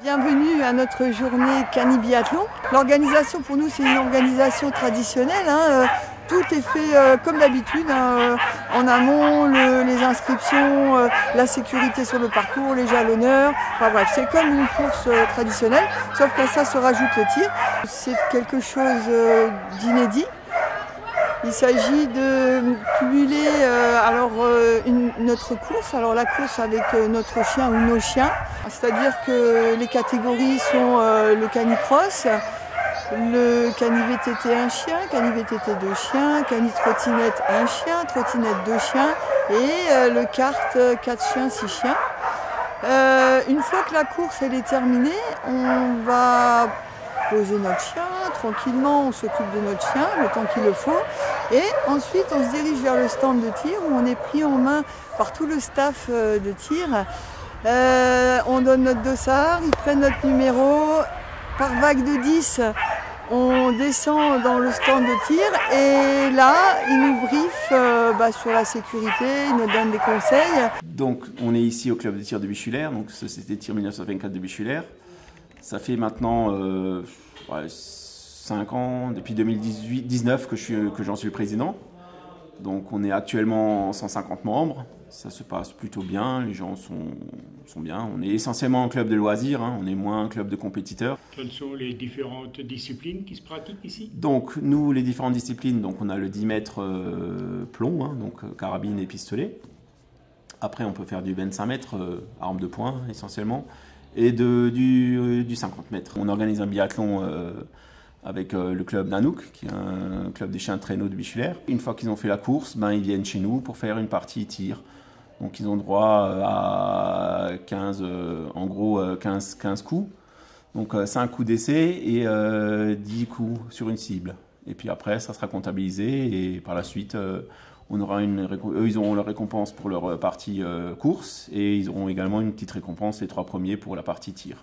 Bienvenue à notre journée Cani-Biathlon. L'organisation pour nous c'est une organisation traditionnelle. Tout est fait comme d'habitude. En amont, les inscriptions, la sécurité sur le parcours, les jalonneurs. Enfin bref, c'est comme une course traditionnelle, sauf qu'à ça se rajoute le tir. C'est quelque chose d'inédit. Il s'agit de cumuler notre course, alors la course avec notre chien ou nos chiens, c'est-à-dire que les catégories sont le canicross, le cani-VTT un chien, cani-VTT deux chiens, cani-trottinette un chien, trottinette deux chiens et le kart 4 chiens, 6 chiens. Une fois que la course elle est terminée, on va poser notre chien, tranquillement on s'occupe de notre chien le temps qu'il le faut et ensuite on se dirige vers le stand de tir où on est pris en main par tout le staff de tir. On donne notre dossard, ils prennent notre numéro, par vague de 10 on descend dans le stand de tir et là ils nous briefent sur la sécurité, ils nous donnent des conseils. Donc on est ici au club de tir de Bichulaire, donc Société de tir 1924 de Bichulaire. Ça fait maintenant 5 ans, depuis 2019 que j'en suis le président. Donc on est actuellement 150 membres, ça se passe plutôt bien, les gens sont bien. On est essentiellement un club de loisirs, on est moins un club de compétiteurs. Quelles sont les différentes disciplines qui se pratiquent ici? Donc nous, les différentes disciplines, donc on a le 10 mètres plomb, donc carabine et pistolet. Après on peut faire du 25 mètres, arme de poing essentiellement. Et du 50 mètres. On organise un biathlon avec le club d'Anouk, qui est un club des chiens de traîneau de Bichulaire. Une fois qu'ils ont fait la course, ils viennent chez nous pour faire une partie tir. Donc ils ont droit à 15 coups, donc 5 coups d'essai et 10 coups sur une cible. Et puis après, ça sera comptabilisé et par la suite, eux, ils auront leur récompense pour leur partie course et ils auront également une petite récompense, les 3 premiers, pour la partie tir.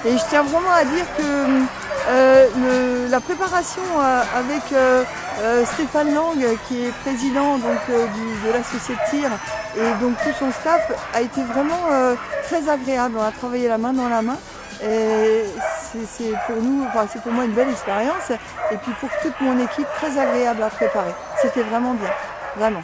Et je tiens vraiment à dire que la préparation avec Stéphane Lang, qui est président donc, de l'associé de tir, et donc tout son staff a été vraiment très agréable. On a travaillé la main dans la main. Et c'est pour nous, enfin, c'est pour moi une belle expérience. Et puis pour toute mon équipe, très agréable à préparer. C'était vraiment bien, vraiment.